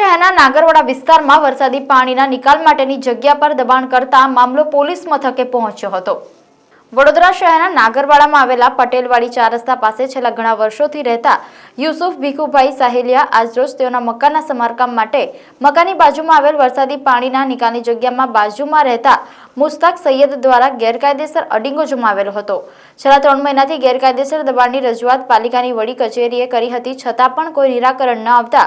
શહેરના નાગરવાડા વિસ્તારમાં વરસાદી પાણીના નિકાલ માટેની જગ્યા પર દબાણ કરતા મામલો પોલીસ મથકે પહોંચ્યો હતો। વડોદરા શહેરના નાગરવાડામાં આવેલા પટેલવાડી 4 રસ્તા પાસે છેલ્લા ઘણા વર્ષોથી રહેતા યુસુફ ભીખુભાઈ સાહેલિયા આજરોજ તેઓના મકાનના સમારકામ માટે મકાનની બાજુમાં આવેલ વરસાદી પાણીના નિકાલની જગ્યામાં બાજુમાં રહેતા મુસ્તાક સૈયદ દ્વારા ગેરકાયદેસર અડીંગો જમાવેલો હતો। છેલ્લા 3 મહિનાથી ગેરકાયદેસર દબાણની રજૂઆત પાલિકાની વડી કચેરીએ કરી હતી, છતાં પણ કોઈ નિરાકરણ ન આવતા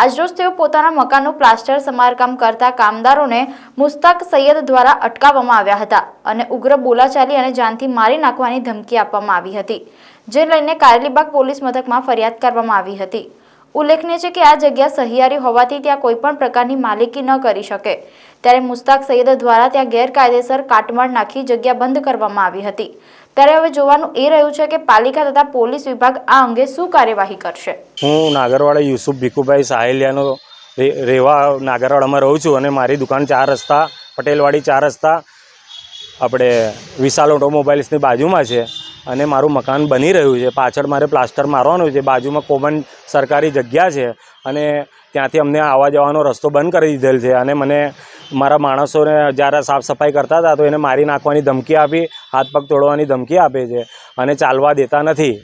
આજરોજ તેઓ પોતાના મકાનનું પ્લાસ્ટર સમારકામ કરતા કામદારોને મુસ્તાક સૈયદ દ્વારા અટકાવવામાં આવ્યા હતા અને ઉગ્ર બોલાચાલી અને જાનથી મારી નાખવાની ધમકી આપવામાં આવી હતી, જે લઈને કારેલીબાગ પોલીસ મથકમાં ફરિયાદ કરવામાં આવી હતી। ઉલ્લેખનીય છે કે આ જગ્યા સહિયારી હોવાથી ત્યાં કોઈપણ પ્રકારની માલિકી ન કરી શકે, ત્યારે મુસ્તાક સૈયદ દ્વારા ત્યાં ગેરકાયદેસર કાટમાળ નાખી જગ્યા બંધ કરવામાં આવી હતી। ત્યારે હવે જોવાનું એ રહ્યું છે કે પાલિકા તથા પોલીસ વિભાગ આ અંગે શું કાર્યવાહી કરશે। હું નાગરવાડા યુસુફ ભીખુભાઈ સાહેલિયાનો રેવા નાગરવાડામાં રહું છું અને મારી દુકાન 4 રસ્તા પટેલવાડી 4 રસ્તા આપણે વિશાલ ઓટોમોબાઈલ્સની બાજુમાં છે અને મારું મકાન બની રહ્યું છે। પાછળ મારે પ્લાસ્ટર મારવાનું છે, બાજુમાં કોમન સરકારી જગ્યા છે અને ત્યાંથી અમને આવવા જવાનો રસ્તો બંધ કરી દીધેલ છે અને મને મારા માણસોને જ્યારે સાફ સફાઈ કરતા હતા તો એને મારી નાખવાની ધમકી આપી, હાથ પગ તોડવાની ધમકી આપે છે અને ચાલવા દેતા નથી।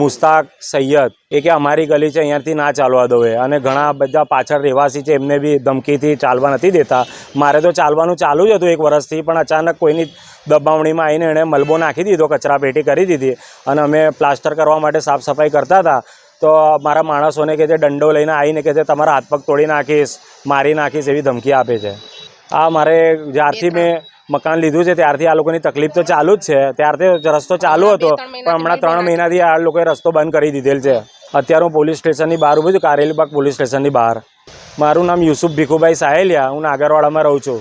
મુસ્તાક સૈયદ એ કે અમારી ગલી છે, અહીંયાથી ના ચાલવા દો અને ઘણા બધા પાછળ રહેવાસી છે એમને બી ધમકીથી ચાલવા નથી દેતા। મારે તો ચાલવાનું ચાલુ જ હતું 1 વર્ષથી, પણ અચાનક કોઈની દબાવણીમાં આવીને એણે મલબો નાખી દીધો, કચરા પેટી કરી દીધી અને અમે પ્લાસ્ટર કરવા માટે સાફ સફાઈ કરતા હતા તો મારા માણસોને કે જે દંડો લઈને આવીને કે તમારા હાથ પગ તોડી નાખીશ, મારી નાખીશ એવી ધમકી આપે છે। આ મારે જ્યારથી મેં મકાન લીધું છે ત્યારથી આ લોકોની તકલીફ તો ચાલુ જ છે। ત્યારથી રસ્તો ચાલુ હતો પણ હમણાં 3 મહિનાથી આ લોકોએ રસ્તો બંધ કરી દીધેલ છે। અત્યારે હું પોલીસ સ્ટેશનની બહાર ઊભું છું, કારેલીબાગ પોલીસ સ્ટેશનની બહાર। મારું નામ યુસુફ ભીખુભાઈ સાહેલિયા, હું નાગરવાડામાં રહું છું।